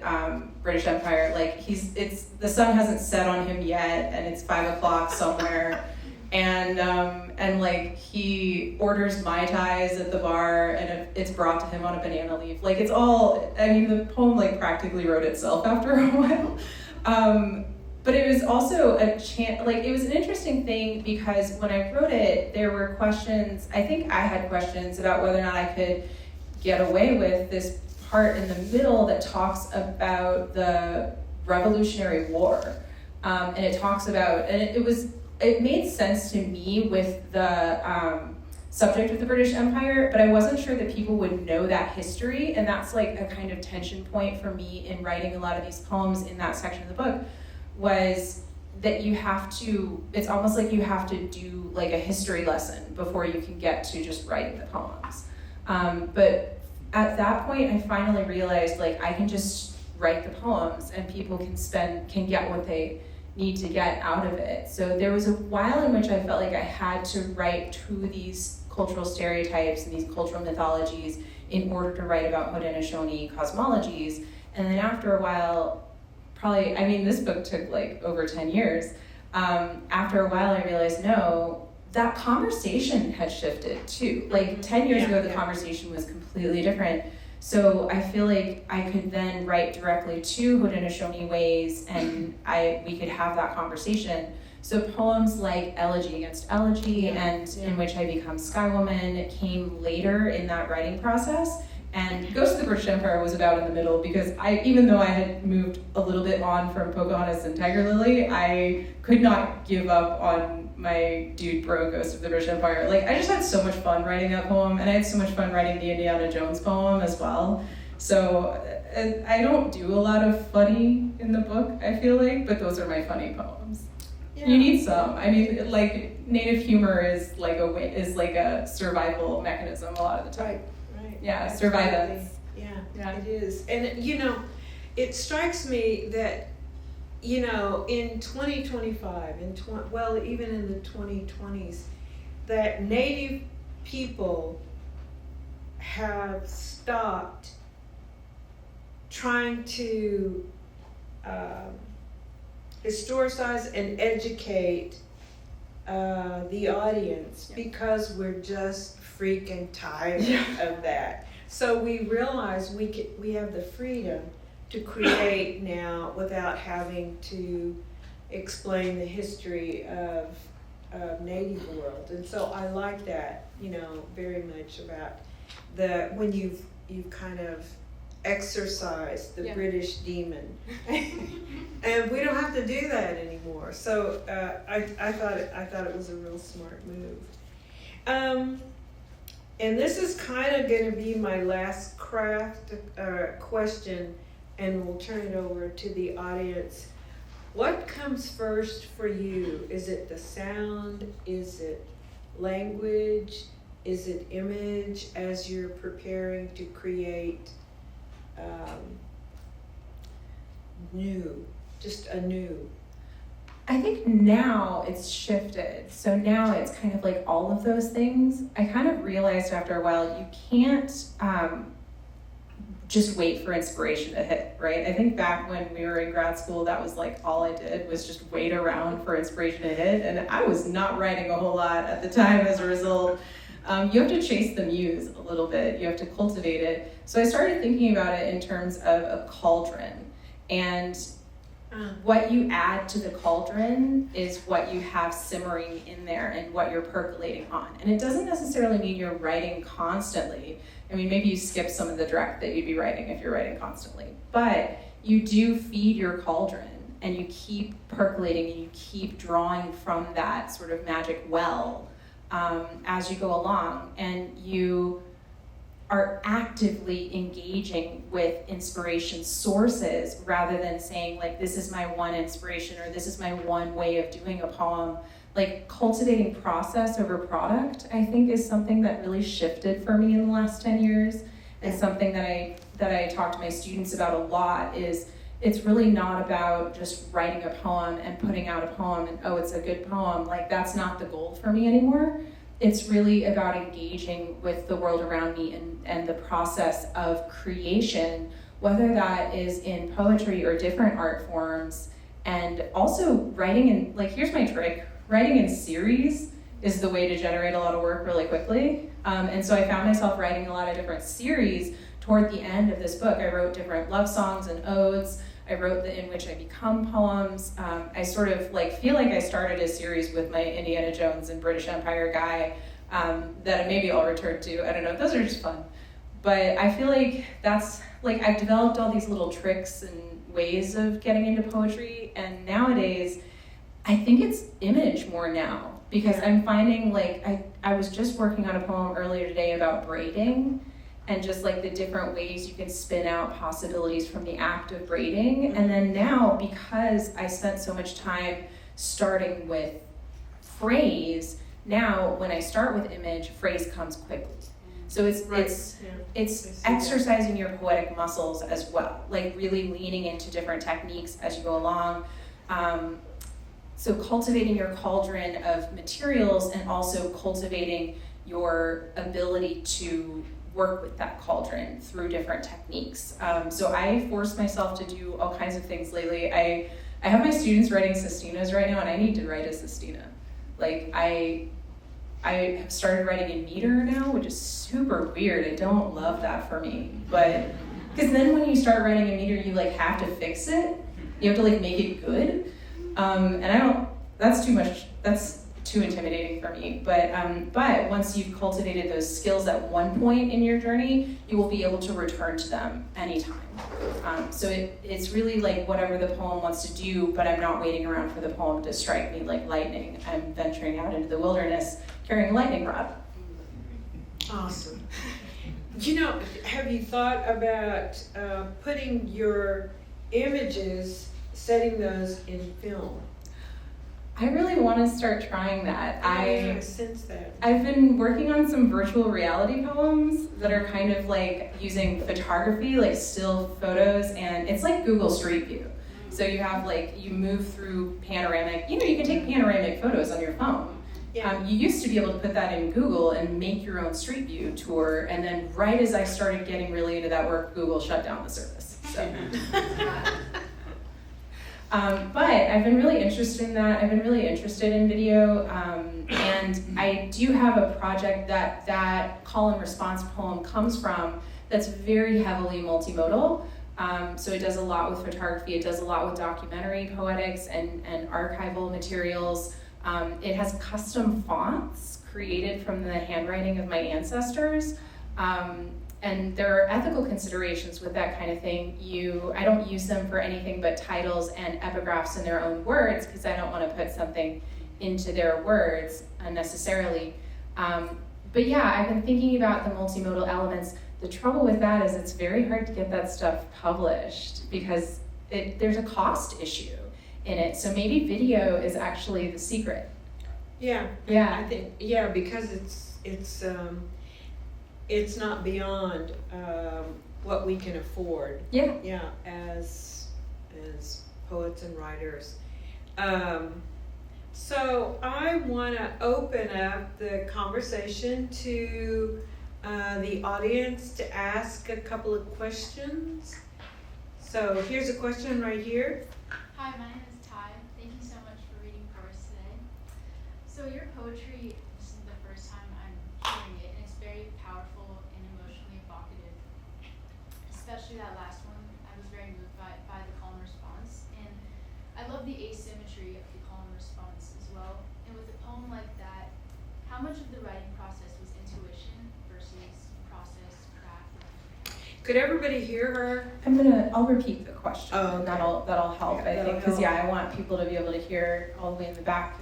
[SPEAKER 6] British Empire. Like the sun hasn't set on him yet, and it's 5 o'clock somewhere. And like he orders Mai Tais at the bar, and it's brought to him on a banana leaf. Like it's all, I mean, the poem like practically wrote itself after a while. But it was also it was an interesting thing, because when I wrote it, there were questions, I think I had questions about whether or not I could get away with this part in the middle that talks about the Revolutionary War. And it talks about, and it made sense to me with the subject of the British Empire, but I wasn't sure that people would know that history, and that's like a kind of tension point for me in writing a lot of these poems in that section of the book, was that it's almost like you have to do like a history lesson before you can get to just writing the poems. But at that point, I finally realized like I can just write the poems, and people can get what they need to get out of it. So there was a while in which I felt like I had to write to these cultural stereotypes and these cultural mythologies in order to write about Haudenosaunee cosmologies. And then after a while, this book took like over 10 years. After a while, I realized, no, that conversation had shifted too. Like 10 years ago, the conversation was completely different. So I feel like I could then write directly to Haudenosaunee ways, and we could have that conversation. So poems like Elegy Against Elegy in which I become Sky Woman came later in that writing process. And Ghost of the British Empire was about in the middle, because even though I had moved a little bit on from Pocahontas and Tiger Lily, I could not give up on my dude bro Ghost of the British Empire. Like I just had so much fun writing that poem, and I had so much fun writing the Indiana Jones poem as well. So I don't do a lot of funny in the book, I feel like, but those are my funny poems. Yeah. You need some. I mean, like Native humor is like a survival mechanism a lot of the time.
[SPEAKER 4] Right.
[SPEAKER 6] Yeah, survivance.
[SPEAKER 4] Yeah, it is. And you know, it strikes me that, you know, in 2025, even in the 2020s, that Native people have stopped trying to historicize and educate the audience, because we're just freaking tired of that. So we realize we have the freedom to create now without having to explain the history of Native world. And so I like that, you know, very much about when you've kind of exorcised the British demon. And we don't have to do that anymore. So I thought it was a real smart move. And this is kind of going to be my last question, and we'll turn it over to the audience. What comes first for you? Is it the sound? Is it language? Is it image as you're preparing to create new, just anew?
[SPEAKER 6] I think now it's shifted. So now it's kind of like all of those things. I kind of realized after a while you can't just wait for inspiration to hit, right? I think back when we were in grad school, that was like all I did was just wait around for inspiration to hit. And I was not writing a whole lot at the time as a result. You have to chase the muse a little bit. You have to cultivate it. So I started thinking about it in terms of a cauldron. And what you add to the cauldron is what you have simmering in there and what you're percolating on. And it doesn't necessarily mean you're writing constantly. I mean, maybe you skip some of the direct that you'd be writing if you're writing constantly. But you do feed your cauldron and you keep percolating and you keep drawing from that sort of magic well as you go along. And you are actively engaging with inspiration sources rather than saying like, this is my one inspiration or this is my one way of doing a poem. Like cultivating process over product, I think is something that really shifted for me in the last 10 years. And something that I talk to my students about a lot is it's really not about just writing a poem and putting out a poem and oh, it's a good poem. Like that's not the goal for me anymore. It's really about engaging with the world around me and the process of creation, whether that is in poetry or different art forms. And also writing in, like, here's my trick, writing in series is the way to generate a lot of work really quickly. And so I found myself writing a lot of different series toward the end of this book. I wrote different love songs and odes. I wrote the In Which I Become poems. I sort of like feel like I started a series with my Indiana Jones and British Empire guy that maybe I'll return to. I don't know, those are just fun. But I feel like that's, like I've developed all these little tricks and ways of getting into poetry, and nowadays I think it's image more now, because I'm finding like, I was just working on a poem earlier today about braiding, and just like the different ways you can spin out possibilities from the act of braiding. And then now, because I spent so much time starting with phrase, now when I start with image, phrase comes quickly. So it's exercising your poetic muscles as well, like really leaning into different techniques as you go along. So cultivating your cauldron of materials and also cultivating your ability to work with that cauldron through different techniques. So I force myself to do all kinds of things lately. I have my students writing sestinas right now, and I need to write a sestina. Like I have started writing in meter now, which is super weird. I don't love that for me, but because then when you start writing in meter, you like have to fix it. You have to like make it good, and I don't. That's too much. That's too intimidating for me. But once you've cultivated those skills at one point in your journey, you will be able to return to them anytime. So it's really like whatever the poem wants to do, but I'm not waiting around for the poem to strike me like lightning. I'm venturing out into the wilderness carrying a lightning rod.
[SPEAKER 4] Awesome. You know, have you thought about putting your images, setting those in film?
[SPEAKER 6] I really want to start trying that.
[SPEAKER 4] I sense that.
[SPEAKER 6] I've been working on some virtual reality poems that are kind of like using photography, like still photos, and it's like Google Street View. So you have like, you move through panoramic, you can take panoramic photos on your phone.
[SPEAKER 4] Yeah.
[SPEAKER 6] You used to be able to put that in Google and make your own Street View tour, and then right as I started getting really into that work, Google shut down the service. So. But I've been really interested in that. I've been really interested in video, and I do have a project that call and response poem comes from that's very heavily multimodal. So it does a lot with photography, it does a lot with documentary poetics and archival materials. It has custom fonts created from the handwriting of my ancestors. And there are ethical considerations with that kind of thing. I don't use them for anything but titles and epigraphs in their own words, because I don't want to put something into their words unnecessarily. But yeah, I've been thinking about the multimodal elements. The trouble with that is it's very hard to get that stuff published because there's a cost issue in it. So maybe video is actually the secret.
[SPEAKER 4] Yeah.
[SPEAKER 6] Yeah.
[SPEAKER 4] I think, yeah, because it's not beyond what we can afford.
[SPEAKER 6] Yeah.
[SPEAKER 4] Yeah, as as poets and writers. So I want to open up the conversation to the audience to ask a couple of questions. So here's a question right here.
[SPEAKER 7] Hi, my name is Ty. Thank you so much for reading for us today. So your poetry, this is the first time I'm hearing it, and it's very powerful and emotionally evocative. Especially that last one, I was very moved by the call and response. And I love the asymmetry of the call and response as well. And with a poem like that, how much of the writing process was intuition versus process, craft?
[SPEAKER 4] Could everybody hear her?
[SPEAKER 2] I'll repeat the question.
[SPEAKER 4] Oh, okay.
[SPEAKER 2] That'll help, I
[SPEAKER 4] That'll
[SPEAKER 2] think, because
[SPEAKER 4] help.
[SPEAKER 2] I want people to be able to hear all the way in the back.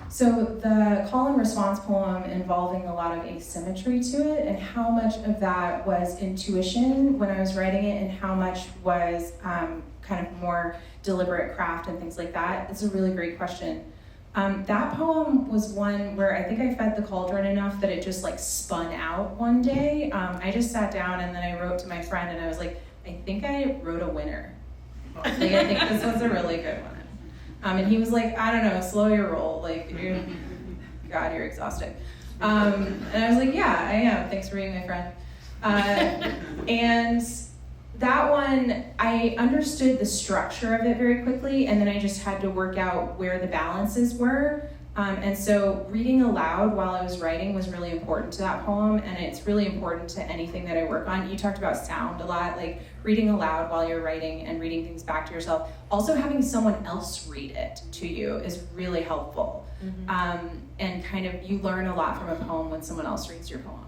[SPEAKER 2] So the call and response poem involving a lot of asymmetry to it, and how much of that was intuition when I was writing it, and how much was kind of more deliberate craft and things like that. It's a really great question. That poem was one where I think I fed the cauldron enough that it just like spun out one day. I just sat down and then I wrote to my friend and I was like, I think I wrote a winner. Like, I think this was a really good one. And he was like, I don't know, slow your roll. Like, God, you're exhausted. And I was like, yeah, I am. Thanks for being my friend. And that one, I understood the structure of it very quickly, and then I just had to work out where the balances were. And so reading aloud while I was writing was really important to that poem, and it's really important to anything that I work on. You talked about sound a lot, like reading aloud while you're writing and reading things back to yourself. Also having someone else read it to you is really helpful. And kind of, you learn a lot from a poem when someone else reads your poem.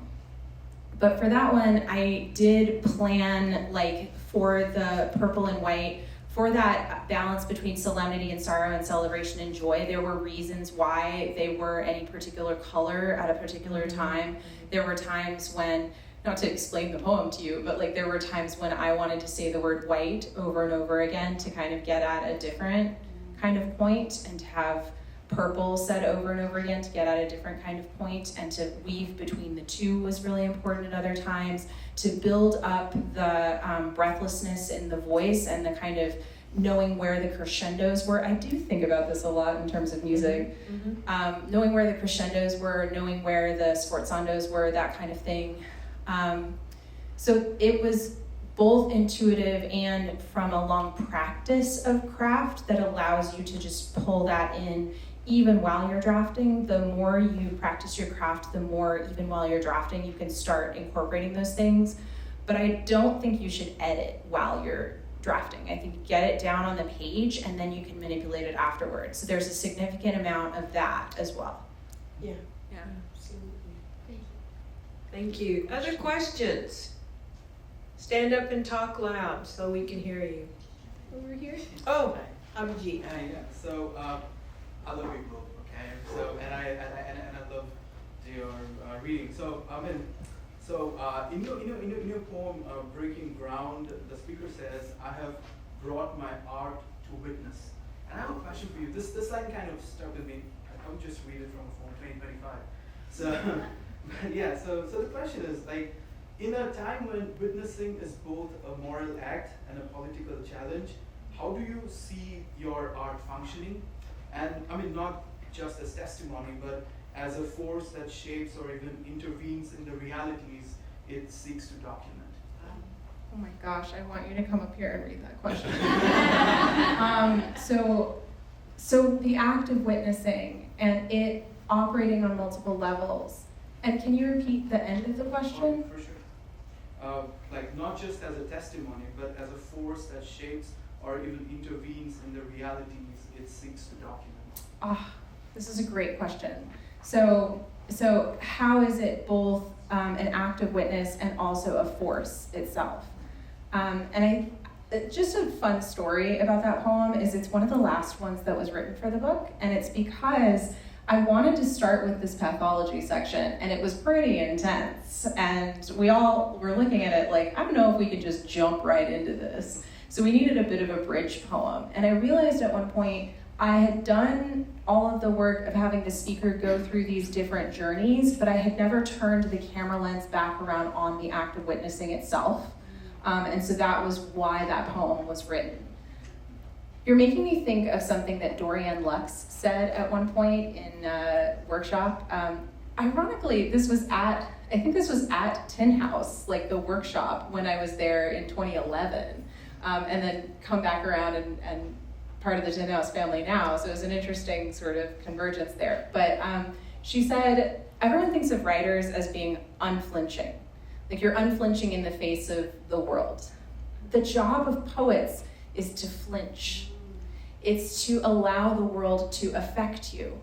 [SPEAKER 2] But for that one, I did plan, like, for the purple and white, for that balance between solemnity and sorrow and celebration and joy. There were reasons why they were any particular color at a particular time. There were times when, not to explain the poem to you, but like there were times when I wanted to say the word white over and over again to kind of get at a different kind of point, and to have purple said over and over again to get at a different kind of point, and to weave between the two was really important at other times, to build up the breathlessness in the voice and the kind of knowing where the crescendos were. I do think about this a lot in terms of music. Knowing where the crescendos were, knowing where the sforzandos were, that kind of thing. So it was both intuitive and from a long practice of craft that allows you to just pull that in even while you're drafting. The more you practice your craft, the more, even while you're drafting, you can start incorporating those things. But I don't think you should edit while you're drafting. I think get it down on the page and then you can manipulate it afterwards. So there's a significant amount of that as well.
[SPEAKER 4] Yeah, absolutely.
[SPEAKER 7] Thank
[SPEAKER 4] Thank you. Other questions? Stand up and talk loud so we can hear you. Over here? Oh, Abhijit.
[SPEAKER 8] Yeah. So I love you both. Okay. So and I love your reading. So in your poem "Breaking Ground," the speaker says, "I have brought my art to witness." And I have a question for you. This line kind of stuck with me. I would just read it from a phone, 2025. So yeah. So the question is, like, in a time when witnessing is both a moral act and a political challenge, how do you see your art functioning? And I mean, not just as testimony, but as a force that shapes or even intervenes in the realities it seeks to document.
[SPEAKER 6] Oh my gosh, I want you to come up here and read that question. So the act of witnessing and it operating on multiple levels. And can you repeat the end of the question?
[SPEAKER 8] For sure. Like not just as a testimony, but as a force that shapes or even intervenes in the realities it seeks to document.
[SPEAKER 6] This is a great question. So how is it both an act of witness and also a force itself? Just a fun story about that poem is it's one of the last ones that was written for the book, and it's because I wanted to start with this pathology section, and it was pretty intense, and we all were looking at it like, I don't know if we could just jump right into this. So we needed a bit of a bridge poem, and I realized at one point I had done all of the work of having the speaker go through these different journeys, but I had never turned the camera lens back around on the act of witnessing itself. And so that was why that poem was written. You're making me think of something that Dorian Lux said at one point in a workshop. Ironically, I think this was at Tin House, like the workshop, when I was there in 2011, and then come back around and part of the Tin House family now, so it was an interesting sort of convergence there. But she said, everyone thinks of writers as being unflinching, like you're unflinching in the face of the world. The job of poets is to flinch. It's to allow the world to affect you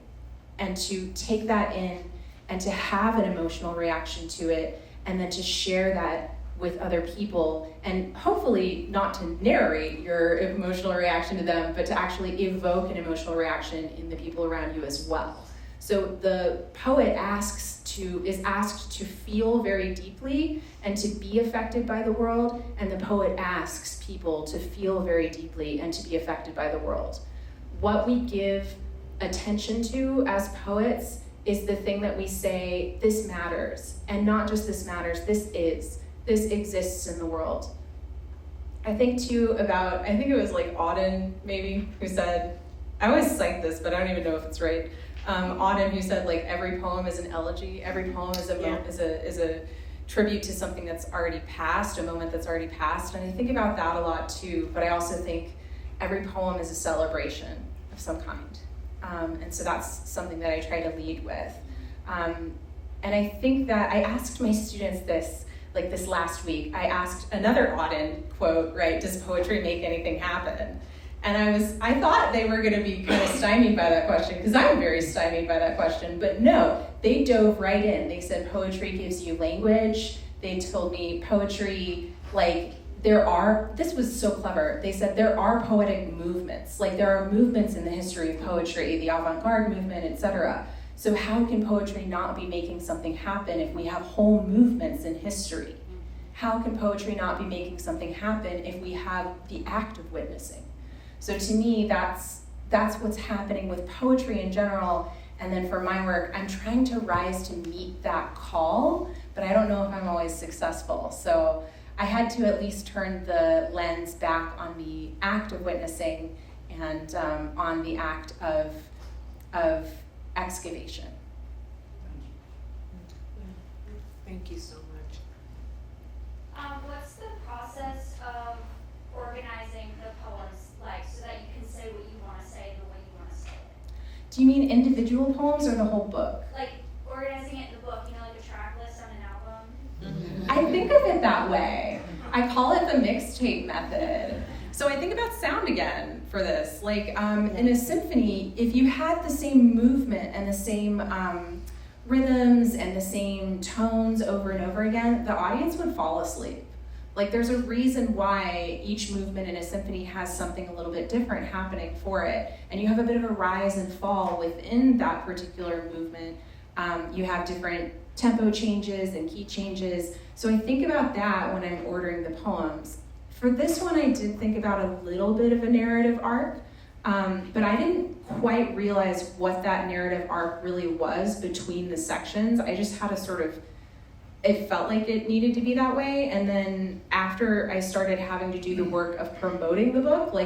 [SPEAKER 6] and to take that in and to have an emotional reaction to it, and then to share that with other people, and hopefully not to narrate your emotional reaction to them, but to actually evoke an emotional reaction in the people around you as well. So the poet is asked to feel very deeply and to be affected by the world, and the poet asks people to feel very deeply and to be affected by the world. What we give attention to as poets is the thing that we say, this matters, and not just this matters, this exists in the world. I think it was like Auden maybe, who said, I always cite this, but I don't even know if it's right. Auden, who said like every poem is an elegy, every poem is a tribute to something that's already passed, a moment that's already passed, and I think about that a lot too, but I also think every poem is a celebration of some kind. And so that's something that I try to lead with. And I think that I asked my students this last week. I asked another Auden quote, right, does poetry make anything happen? And I thought they were gonna be kind of stymied by that question, because I'm very stymied by that question, but no, they dove right in. They said poetry gives you language. They told me poetry, this was so clever. They said there are poetic movements, like there are movements in the history of poetry, the avant-garde movement, etc. So how can poetry not be making something happen if we have whole movements in history? How can poetry not be making something happen if we have the act of witnessing? So to me, that's what's happening with poetry in general. And then for my work, I'm trying to rise to meet that call, but I don't know if I'm always successful. So I had to at least turn the lens back on the act of witnessing and on the act of excavation.
[SPEAKER 4] Thank you so much.
[SPEAKER 9] What's the process of organizing the poems like, so that you can say what you want to say the way you want to say it?
[SPEAKER 6] Do you mean individual poems or the whole book?
[SPEAKER 9] Like organizing it in the book, like a track list on an album?
[SPEAKER 4] Mm-hmm.
[SPEAKER 6] I think of it that way. I call it the mixtape method. So I think about sound again for this. Like in a symphony, if you had the same movement and the same rhythms and the same tones over and over again, the audience would fall asleep. Like there's a reason why each movement in a symphony has something a little bit different happening for it. And you have a bit of a rise and fall within that particular movement. You have different tempo changes and key changes. So I think about that when I'm ordering the poems. For this one, I did think about a little bit of a narrative arc, but I didn't quite realize what that narrative arc really was between the sections. I just had it felt like it needed to be that way. And then after I started having to do the work of promoting the book, I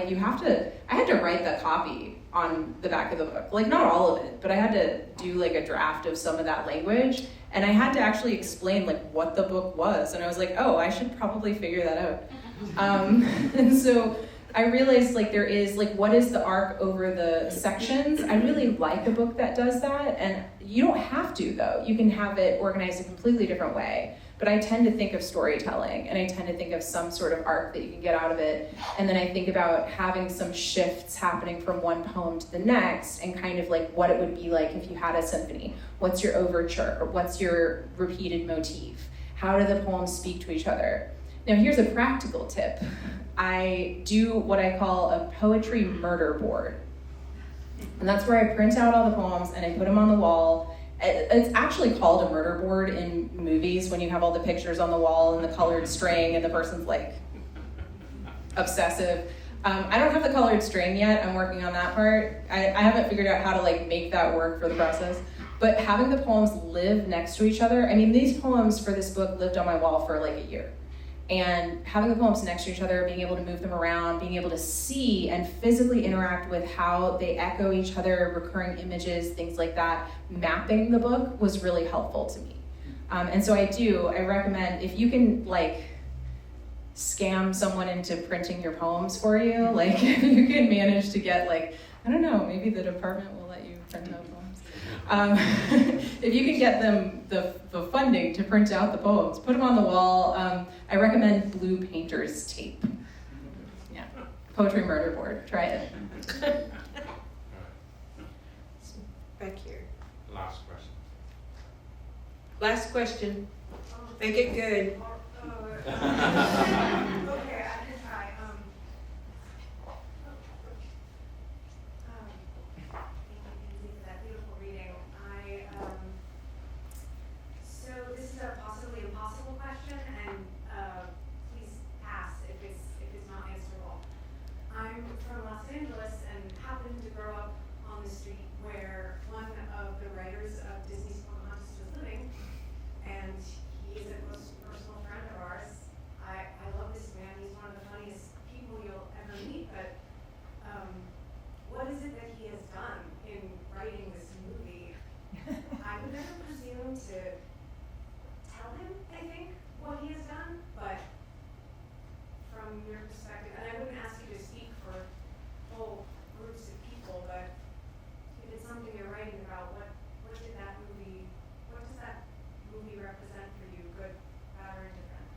[SPEAKER 6] had to write the copy on the back of the book. Like not all of it, but I had to do a draft of some of that language. And I had to actually explain what the book was. And I was like, oh, I should probably figure that out. And so I realized there is what is the arc over the sections. I really like a book that does that, and you don't have to though. You can have it organized a completely different way. But I tend to think of storytelling, and I tend to think of some sort of arc that you can get out of it. And then I think about having some shifts happening from one poem to the next, and kind of what it would be like if you had a symphony. What's your overture? What's your repeated motif? How do the poems speak to each other? Now here's a practical tip. I do what I call a poetry murder board. And that's where I print out all the poems and I put them on the wall. It's actually called a murder board in movies when you have all the pictures on the wall and the colored string and the person's obsessive. I don't have the colored string yet. I'm working on that part. I haven't figured out how to make that work for the process. But having the poems live next to each other, these poems for this book lived on my wall for a year. And having the poems next to each other, being able to move them around, being able to see and physically interact with how they echo each other, recurring images, things like that, mapping the book was really helpful to me. And so I recommend, if you can like scam someone into printing your poems for you, like if you can manage to get like, I don't know, maybe the department will let you print out poems. If you can get them the funding to print out the poems, put them on the wall. I recommend blue painter's tape. Yeah, Poetry Murder Board, try it.
[SPEAKER 4] Back here.
[SPEAKER 1] Last question.
[SPEAKER 4] Last question. Make it good.
[SPEAKER 3] Okay, I can try. Thank you, Kenzie, for that beautiful reading. So this is a possibly impossible question, and please pass if it's not answerable. I'm from Los Angeles and happened to grow up on the street where one of the writers of Disney's Pocahontas was living, and he is a close personal friend of ours. I love this man. He's one of the funniest people you'll ever meet, but what is it that he has done in writing this movie? I would never presume to tell him, I think, what he has done, but from your perspective, and I wouldn't ask you to speak for whole groups of people, but if it's something you're writing about, what does that movie represent for you, good, bad, or indifferent?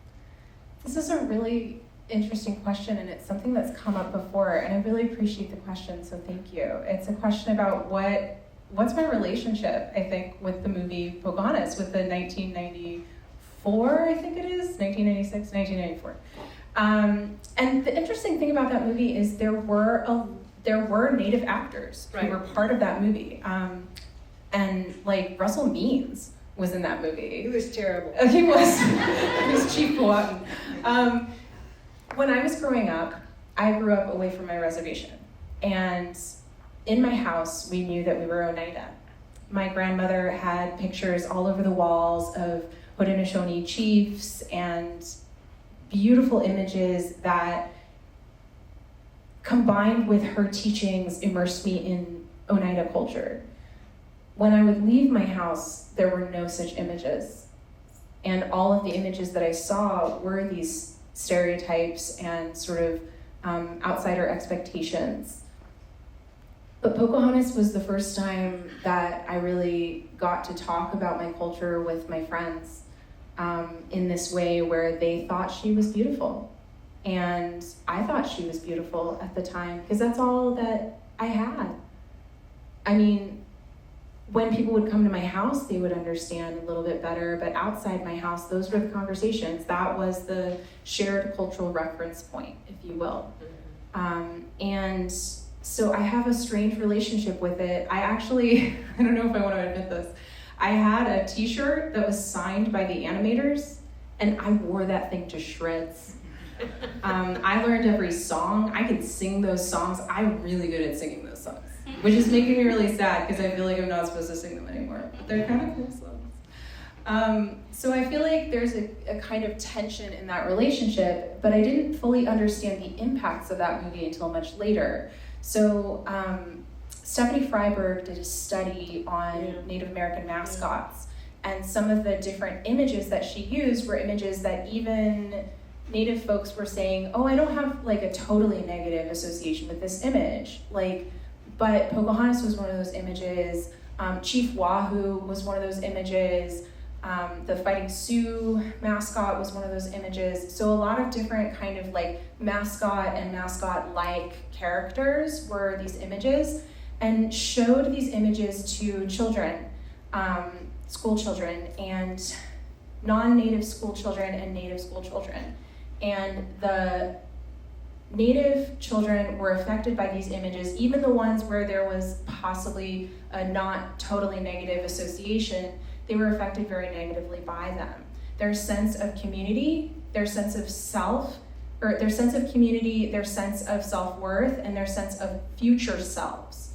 [SPEAKER 6] This is a really interesting question, and it's something that's come up before, and I really appreciate the question, so thank you. It's a question about what's my relationship, I think, with the movie Pocahontas, with the 1994, I think it is, 1996, 1994. And the interesting thing about that movie is there were Native actors who were part of that movie, and like Russell Means was in that movie.
[SPEAKER 4] He was terrible.
[SPEAKER 6] He was Chief Powhatan. When I was growing up, I grew up away from my reservation. And in my house, we knew that we were Oneida. My grandmother had pictures all over the walls of Haudenosaunee chiefs and beautiful images that, combined with her teachings, immersed me in Oneida culture. When I would leave my house, there were no such images. And all of the images that I saw were these stereotypes and sort of outsider expectations. But Pocahontas was the first time that I really got to talk about my culture with my friends in this way where they thought she was beautiful. And I thought she was beautiful at the time because that's all that I had. I mean, when people would come to my house, they would understand a little bit better, but outside my house, those were the conversations. That was the shared cultural reference point, if you will. And so I have a strange relationship with it. I actually, I don't know if I want to admit this, I had a t-shirt that was signed by the animators, and I wore that thing to shreds. I learned every song. I could sing those songs. I'm really good at singing those songs, which is making me really sad because I feel like I'm not supposed to sing them anymore. But they're kind of cool songs. So I feel like there's a kind of tension in that relationship, but I didn't fully understand the impacts of that movie until much later. So Stephanie Freiberg did a study on Native American mascots, and some of the different images that she used were images that even Native folks were saying, oh, I don't have like a totally negative association with this image. But Pocahontas was one of those images. Chief Wahoo was one of those images. The Fighting Sioux mascot was one of those images. So a lot of different kind of like mascot and mascot-like characters were these images, and showed these images to children, school children, and non-Native school children and Native school children. And the Native children were affected by these images, even the ones where there was possibly a not totally negative association. They were affected very negatively by them. Their sense of community, their sense of self, or their sense of community, their sense of self-worth, and their sense of future selves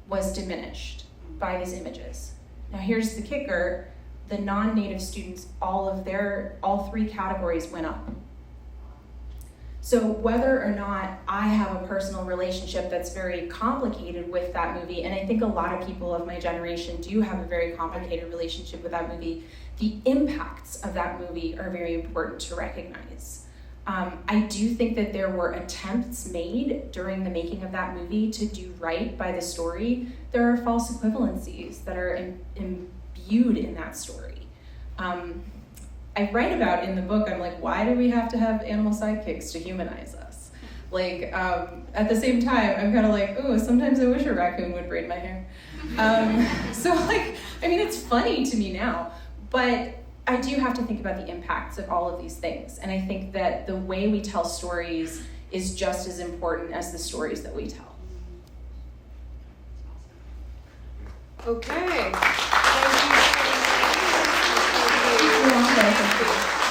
[SPEAKER 6] was diminished by these images. Now here's the kicker: the non-Native students, all three categories went up
[SPEAKER 2] So whether or not I have a personal relationship that's very complicated with that movie, and I think a lot of people of my generation do have a very complicated relationship with that movie, the impacts of that movie are very important to recognize. I do think that there were attempts made during the making of that movie to do right by the story. There are false equivalencies that are imbued in that story. I write about in the book, I'm like, why do we have to have animal sidekicks to humanize us? Like, at the same time, I'm kind of like, ooh, sometimes I wish a raccoon would braid my hair. So like, I mean, it's funny to me now, but I do have to think about the impacts of all of these things. And I think that the way we tell stories is just as important as the stories that we tell.
[SPEAKER 4] Okay.
[SPEAKER 2] Thank you.